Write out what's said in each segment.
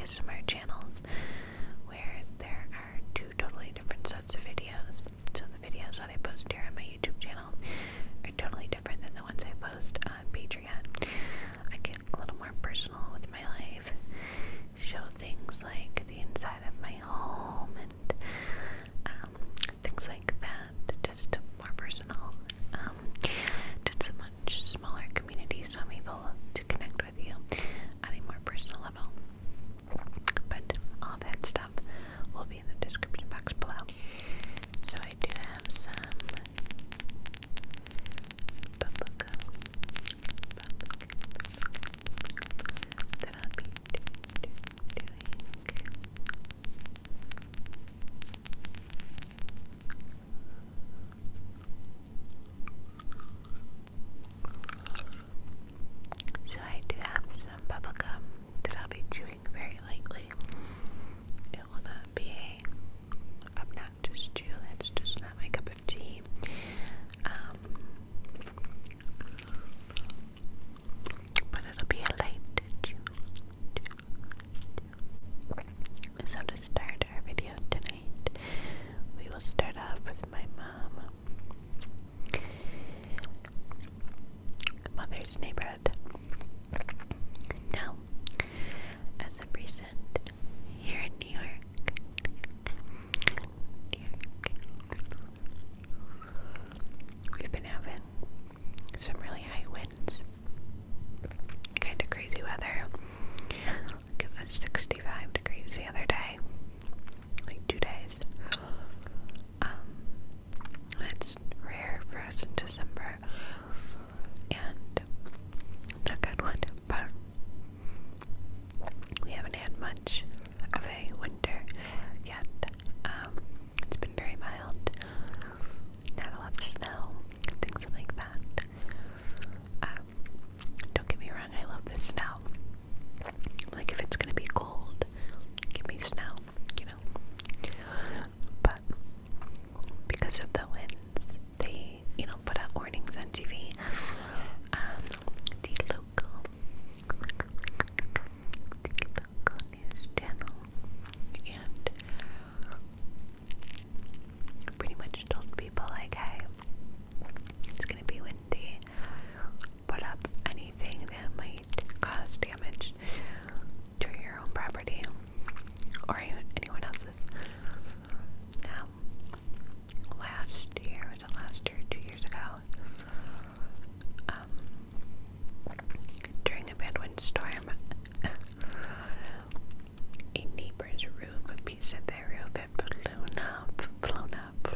ASMR channels where there are two totally different sets of videos. So the videos that I post here on my YouTube channel are totally different than the ones I post on Patreon. I get a little more personal with my life, show things like the inside of my home and things like that, just more personal. It's a much smaller community, so I'm able to connect with you on a more personal level. But all that stuff will be in the description box below. So I do have some bubblegum that I'll be doing. So I do have some bubblegum that I'll be chewing very lightly. It will not be a obnoxious chew, that's just not my cup of tea. But it'll be a light chew. So to start our video tonight, we will start off with my mom. Mother's neighborhood. Now, as of recent, here in New York, we've been having some really high winds, kind of crazy weather. Like it was 65 degrees the other day, like 2 days. That's rare for us in December, and a good one, but we haven't had much of a winter yet. It's been very mild, not a lot of snow, things like that. Don't get me wrong, I love the snow. Like, if it's gonna be cold, give me snow, you know. But because of the winds, they, put out warnings on TV. The local news channel, and pretty much told people, like, hey, it's gonna be windy, put up anything that might cause damage to your own property or anyone else's. Now, last year, 2 years ago, during a bad windstorm, a neighbor's roof, a piece of their roof, had flown up,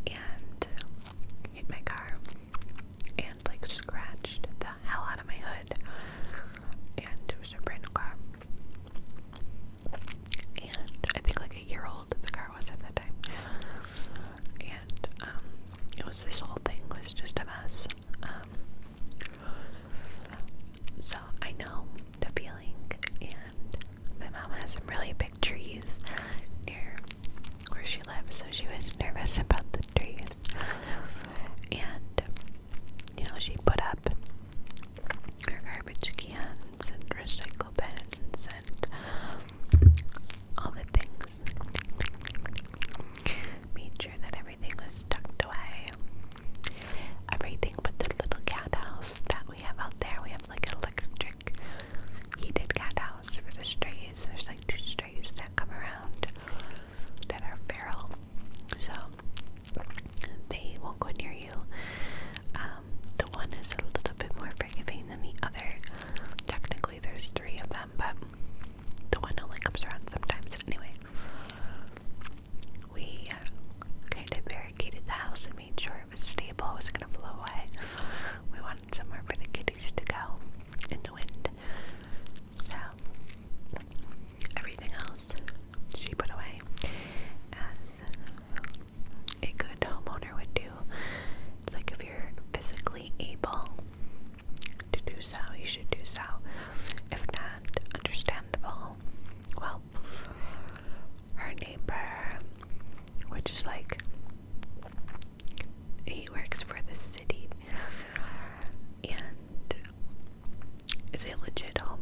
and hit my car, and like scratched the hell out of my hood. And it was a brand new car, and I think like a year old the car was at that time. And it was, this whole thing was just a mess. So I know the feeling, and my mom has some really big trees near where she lives, so she was nervous about the trees. And she put up her garbage cans and recycle bins and all the things. Made sure that everything was tucked away. Everything but the little cat house that we have out there. We have like an electric heated cat house for the strays. There's like 2 strays that come around that are feral, so they won't go near you. The one is a little bit more forgiving than the other. Technically there's 3 of them, but the one only comes around sometimes. Anyway, we kind of barricaded the house and made sure it was stable, it wasn't going to blow away. We wanted somewhere for the kitties to go in the wind. So everything else she put away, as a good homeowner would do. It's like, if you're physically able to do so, you should do so. If not, understandable. Well, her neighbor, which is like, he works for the city and is a legit home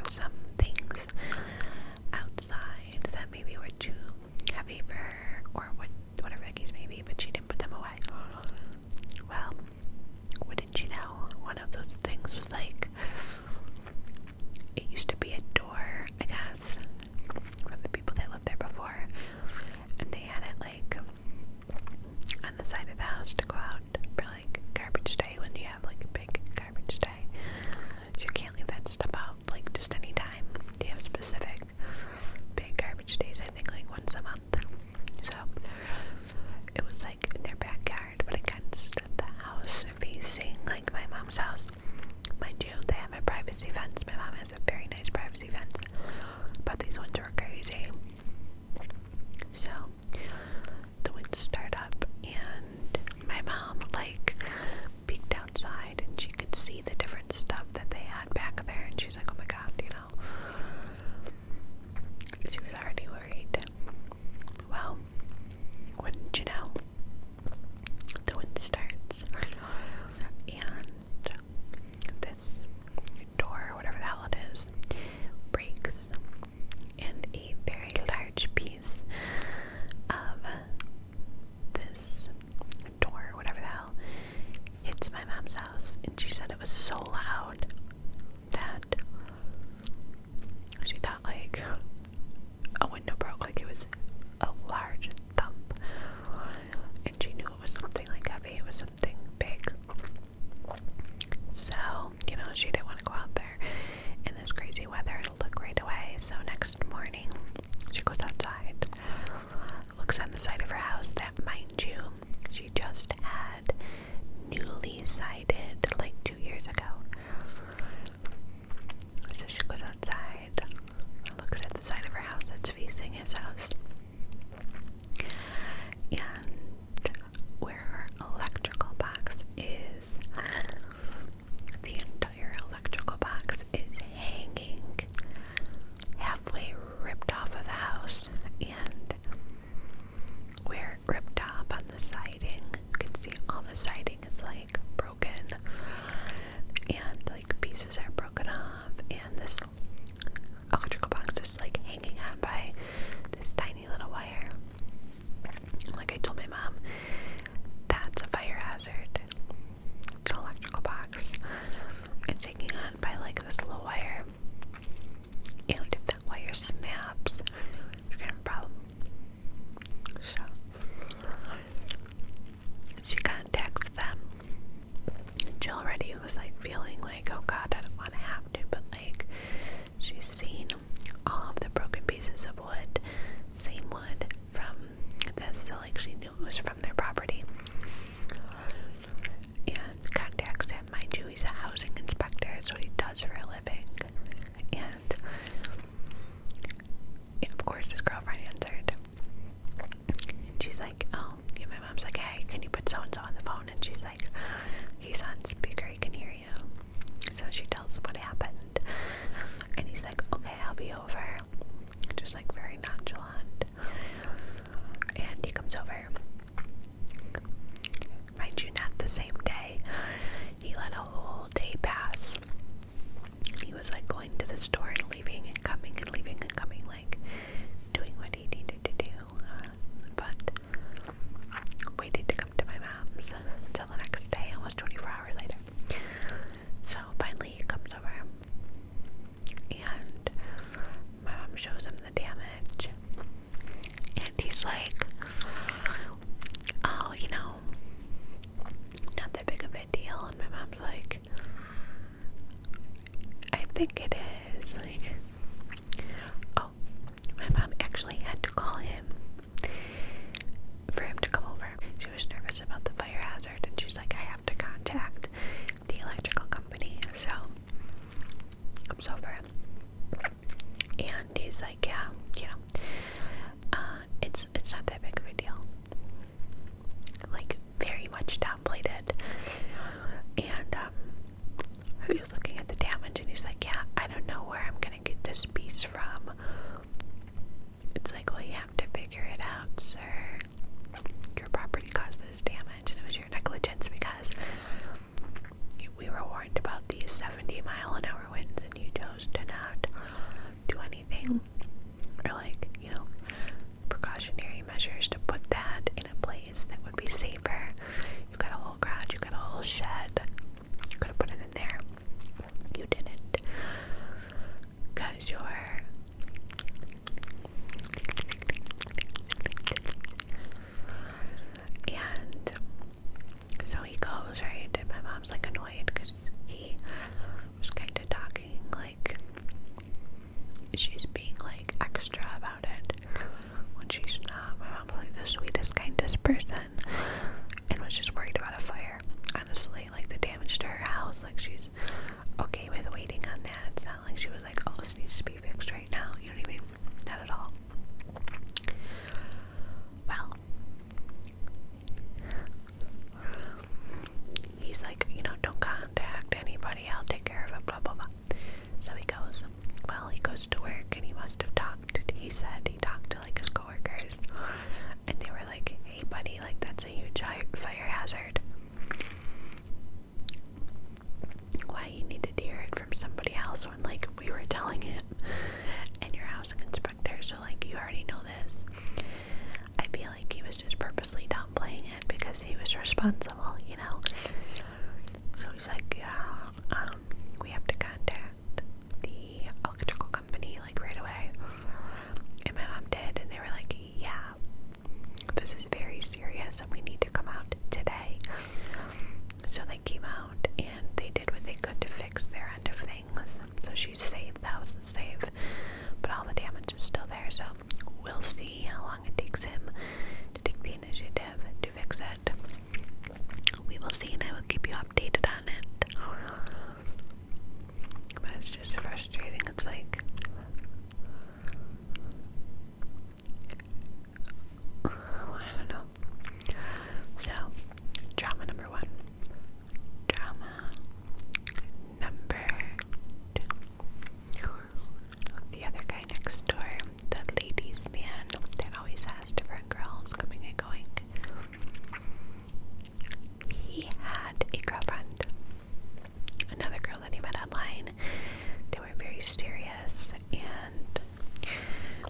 some things outside that maybe were too heavy for her, or whatever the case may be, but she didn't put them away. Well, wouldn't you know, one of those things was like, it used to be a door, I guess, for the people that lived there before, and they had it like on the side of the house to go out for like garbage day when you have like a big garbage day. You can't leave that stuff out like just any time. They have specific big garbage days, I think like once a month. So it was like in their backyard, but against the house facing like my mom's house. Mind you, they have a privacy fence. My mom has a very nice privacy fence, but these ones were crazy. So the wind started up, and my mom like peeked outside, and she could see the different stuff that they had back there, and she's like, oh my god, you know. She was already worried. Well, wouldn't you know, the wind starts, and this door, whatever the hell it is, breaks, and a very large piece of this door, whatever the hell, hits my mom's house. And she said it was so loud that she thought like a window broke, like it was a large thump, and she knew it was something like heavy, it was something big. So, you know, she didn't want to go out there in this crazy weather to look right away. So next morning, she goes outside, looks on the side of her house that, mind you, she just had newly sided like 2 years ago. So she goes outside, looks at the side of her house that's facing his house, and where her electrical box is, the entire electrical box is hanging halfway ripped off of the house, and where it ripped off on the siding, you can see all the siding is like broken, and like pieces are broken off, and this electrical box is like hanging on by this tiny little wire. Like I told my mom, that's a fire hazard. It's an electrical box. It's hanging on by like this little wire, and if that wire snaps, you're gonna have a problem. So she contacts them. She already was like feeling like, oh god, I don't want to have to, but like she's seen all of the broken pieces of wood, same wood from this, so like she knew it was from their property, and contacts him. Mind you, he's a housing inspector, that's what he does for a living. And yeah, of course his girlfriend answered, and she's like, oh yeah, my mom's like, hey, can you put so and so on the phone? And she's like, he's on speaker, he can hear you. So she tells him what happened, and he's like, okay, I'll be over, just like very nonchalant. And he comes over. Mind you, not the same day. He let a whole day pass. He was like going to the store and leaving and coming and leaving and coming, like doing what he needed to do. But waited to come to my mom's until the next day, almost 24 hours later. So finally he comes over, and my mom shows him the damage, and he's like, oh, you know, not that big of a deal. And my mom's like, I think it is. Like, oh, my mom actually had to call him for him to come over. She was nervous about the fire hazard, and she's like, I have to contact the electrical company. So comes over, and he's like, yeah, you know, it's not that big of a deal. Like, very much downplayed it. And he was looking at the damage, and he's like, yeah, I don't know where I'm gonna get this piece from. It's like, well, you have to figure it out, sir. Your property caused this damage, and it was your negligence because we were warned about these 70-mile-an-hour winds, and you chose to not sure. And so he goes, right, and my mom's like annoyed because he was kind of talking like she's being like extra about it when she's not. My mom's like the sweetest, kindest person and was just worried about a fire. Honestly, like the damage to her house, like she's okay with waiting on that. It's not like she was like, oh, this needs to be fixed right now. You know what I mean? Not at all. Well, he's like, don't contact anybody. I'll take care of it, blah, blah, blah. So he goes. Well, he goes to work and he must have talked. He said he talked to like his coworkers and they were like, hey buddy, like that's a huge fire hazard. Why you needed to hear it from somebody else when like we were telling it and your housing inspector, so like you already know this. I feel like he was just purposely downplaying it because he was responsible, So he's like, yeah, we have to contact the electrical company like right away. And my mom did, and they were like, yeah, this is very serious and we need to come out today. So they came out and they did what they could to fix their end of things. So she's safe, the house is safe, but all the damage is still there. So we'll see how long it takes him to take the initiative to fix it. We will see, and I will keep you updated on it. But it's just frustrating. It's like, I don't know. So, drama number one. Drama number two. The other guy next door, the ladies' man that always has different girls coming and going. He had a girlfriend. Another girl that he met online. They were very serious and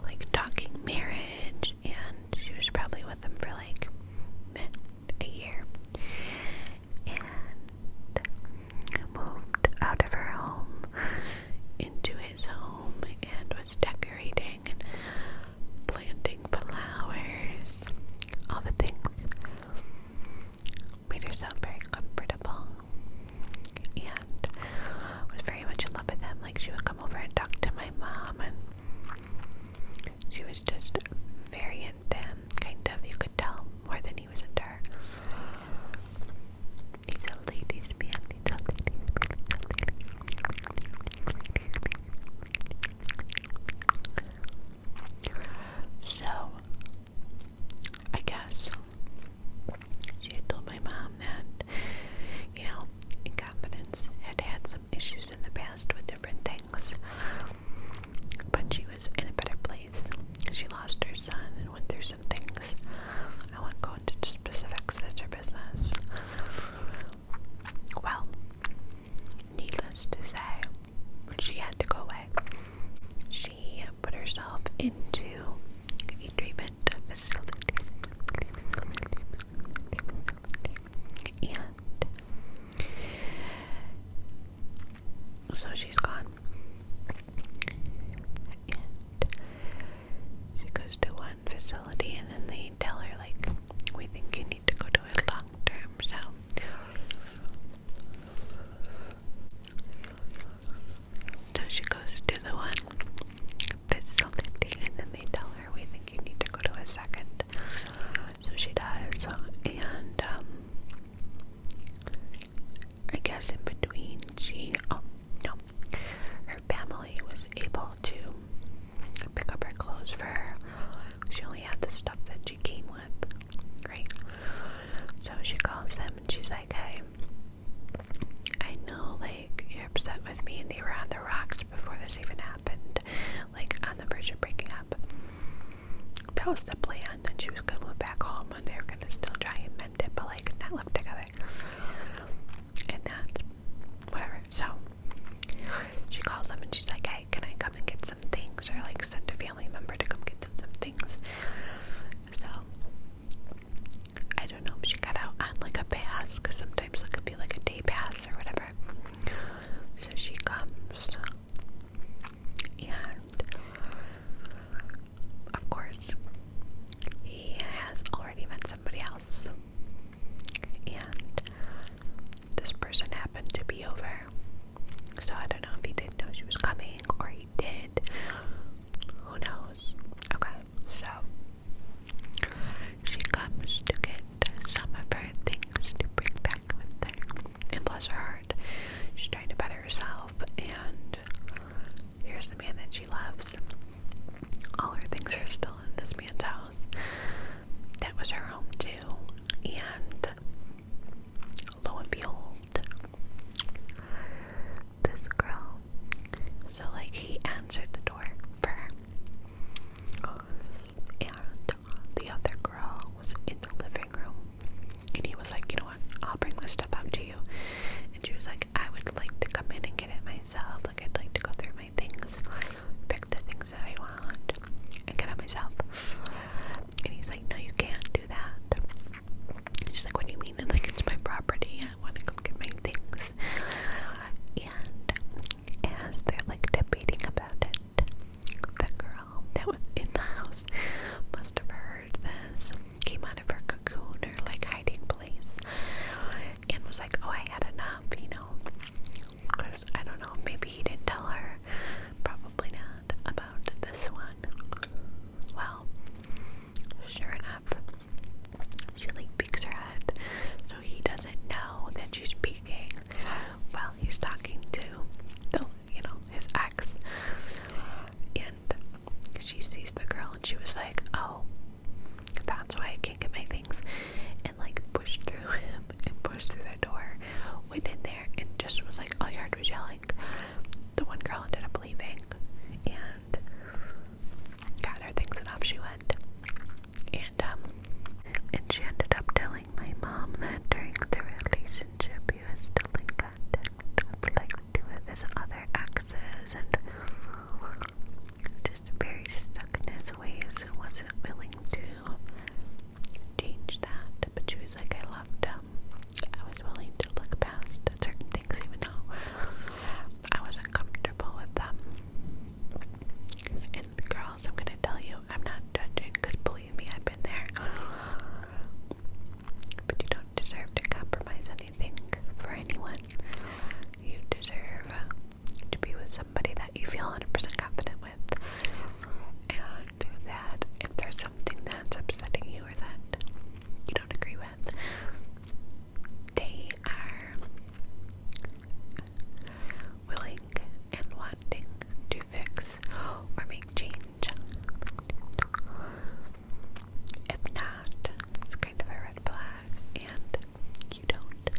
like talking marriage, and she was probably with him for like a year, and moved out of her home into his home and was decorating and planting flowers, all the things. Made herself very comfortable and was very much in love with him. Like she would come over and talk to my mom, and she was just very into him, kind of. You could tell more than he was into her. He's a ladies' man. So, I guess she had told my mom that, in confidence, had some issues in the past with different things, but she was in a better place. She lost her son and went through some things. I won't go into specifics, that's her business. Well, needless to say, she had to go away. She put herself into a treatment facility. And so she's gone. And she goes to one facility and then they tell her, like, we think you need to go to it long term. So she goes to the one facility and then they tell her, we think you need to go to a second. So she does, and I guess in between her family was able to pick up her clothes for her. She only had the stuff that she came with, right? So she calls them and she's like, hey, I know like you're upset with me and they were on the rocks before this even happened, like on the verge of breaking up. That was the plan, and she was gonna move back home and they were gonna still try and mend it, but like not live together. And that's whatever. So she calls them and she's like, hey, can I come and get some things, or like send a family member to come get some things? So I don't know if she got out on like a pass, because sometimes it could be like a day pass or whatever. So she comes and answered the door for her. And the other girl was in the living room, and he was like, you know what, I'll bring this stuff out to you. And she was like, I would like to come in and get it myself. Like, I'd like to go through my things, pick the things that I want, and get it myself. And he's like, no, you can't do that. She's like, what do you mean? And like, it's my property. I want to come get my things. And as they're like debating about it, the girl that was in the house must have heard this, came out of her cocoon or like hiding place, and was like, oh, I had enough, you know, because I don't know, maybe he didn't tell her, probably not, about this one. Well, sure enough, she like peeks her head, so he doesn't know that she's peeking while he's talking to the, you know, his ex. And she sees the girl and she was like, oh, that's why I can't get my things, and like pushed through him and pushed through the door, went in there and just was like, all you heard was yelling. The one girl ended up leaving and got her things and off she went. And she ended up telling my mom that during the relationship he was still in contact with like two of his other exes and just very stuck in his ways and wasn't willing to change that. But she was like, I loved him. I was willing to look past certain things even though I wasn't comfortable with them. And girls, I'm gonna tell you, I'm not judging, because believe me, I've been there. But you don't deserve to compromise anything for anyone. You deserve to be with somebody that you feel 100% confident with. And that if there's something that's upsetting you or that you don't agree with, they are willing and wanting to fix or make change. If not, it's kind of a red flag, and you don't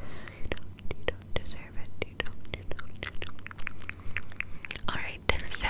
deserve it. You don't. Alright, so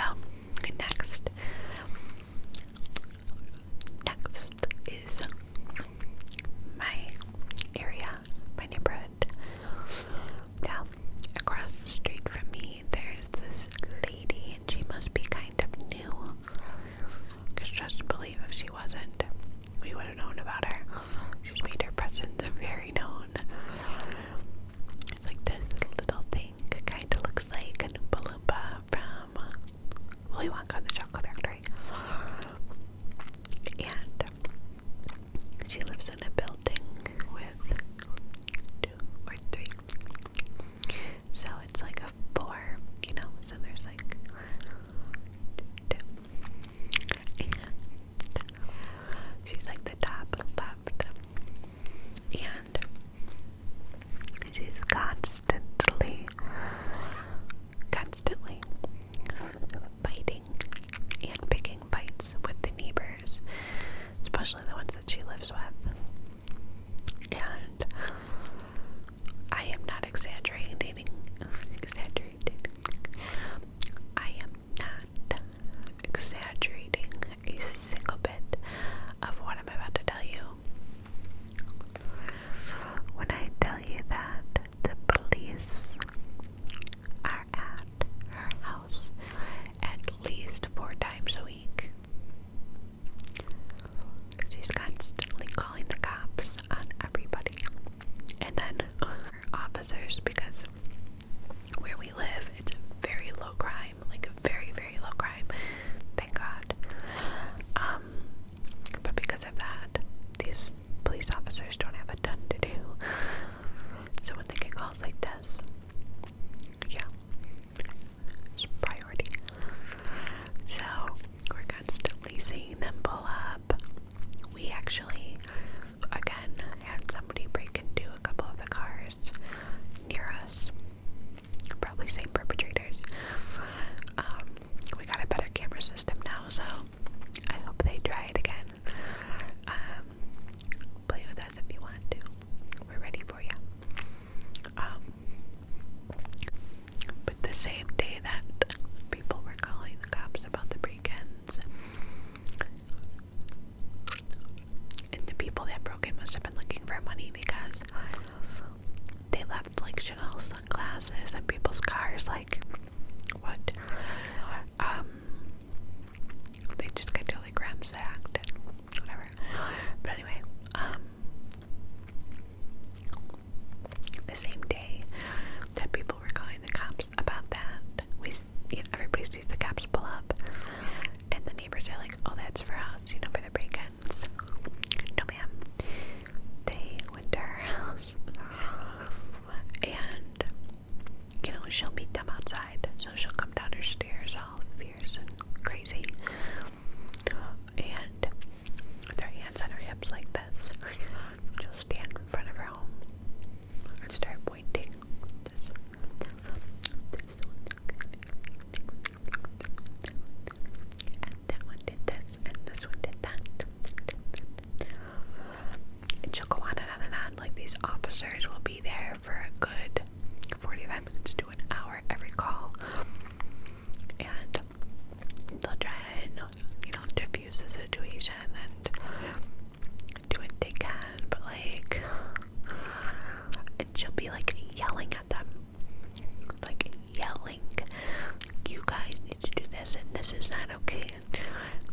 this is not okay.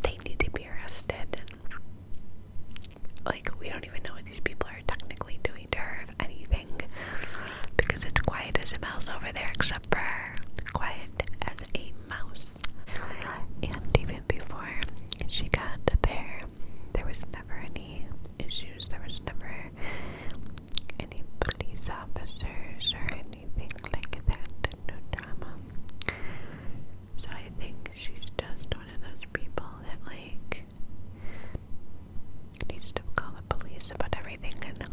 They need to be arrested. Like, we don't even know what these people are technically doing to her, if anything, because it's quiet as a mouse over there, except for her. Quiet as a mouse. And even before she got there was never any issues. There was never any police officers or anything like that. No drama. So I think she's just one of those people that, like, needs to call the police about everything and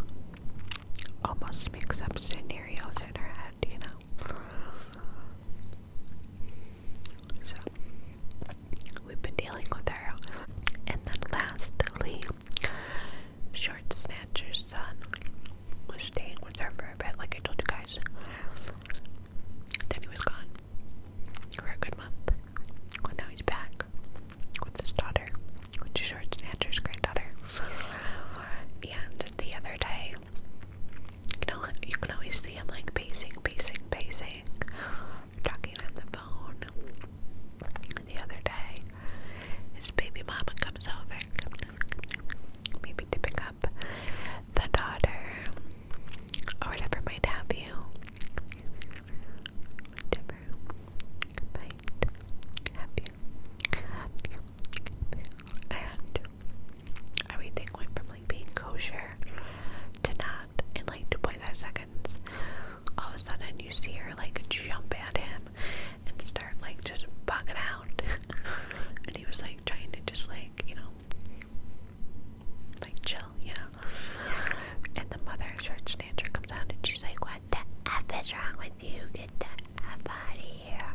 almost makes up scenarios in her head, you know. So we've been dealing with her. And then lastly, Short Snatcher's son was staying with her for a bit, like I told you guys. Then he was gone for a good month. Well, now he's back with his daughter, which is Short Snatcher's granddaughter. And the other day, you know, you can always see him like pacing, talking on the phone. And the other day, his baby mama comes over, maybe to pick up the daughter, or whatever might have you. Whatever might have you. And everything went from like being kosher to not in like 2.5 seconds. All of a sudden you see her like jump at him and start like just bugging out. And he was like trying to just like, you know, like chill, you know. And the mother, Short Snatcher, comes out and she's like, what the F is wrong with you? Get the F out of here.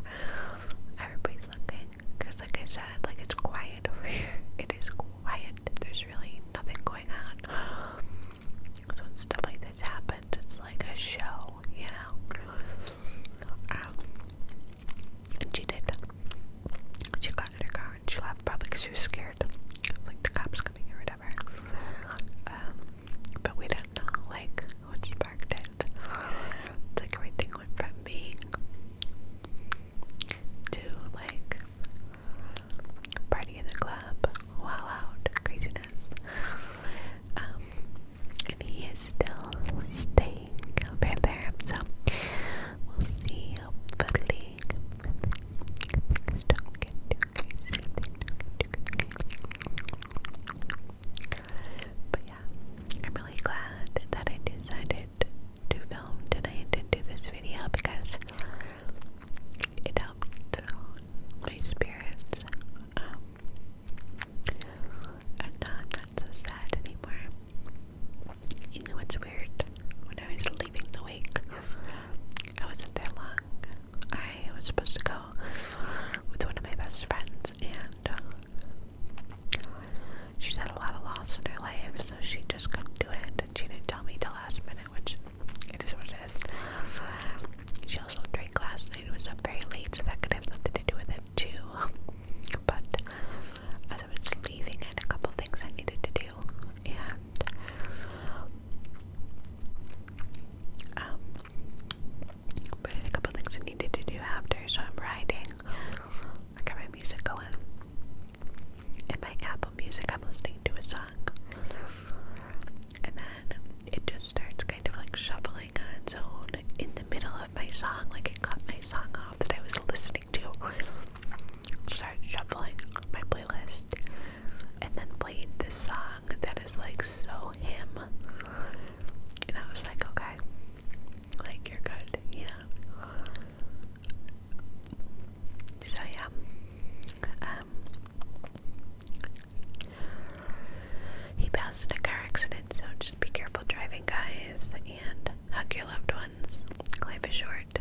Everybody's looking, because like I said, like it's quiet over here. It is quiet. There's really nothing going on. So when stuff like this happens, it's like a show, you know. And she did. She got in her car and she left, probably because she was scared, like the cops coming or whatever. But we didn't know, like, what sparked it. It's like everything went from being to like party in the club, while out, craziness. And he is still staying over there, so we'll see. Hopefully things don't get too crazy. But yeah, I'm really glad that I decided to film tonight and do this video, because it helped my spirits. And now I'm not so sad anymore. You know what's weird? When I was leaving the wake, I wasn't there long. I was supposed to go with one of my best friends, and she's had a lot of loss in her life, so she just couldn't do it, and she didn't tell me till last minute, which it is what it is. She also drank last night. It was up very late, so that could have something to do with it too. But as I was leaving, I had a couple things I needed to do, and but I had a couple things I needed to do after, so I'm riding. I got my music going. In my Apple Music, I'm listening to a song. And then it just starts kind of like shuffling on its own in the middle of my song. Like it cut my song off that I was listening to. Started shuffling my playlist. And then played this song that is like so him. And I was like, okay, like you're good, you know. So yeah. He passed in a car accident, so just be careful driving, guys, and hug your loved ones. Life is short.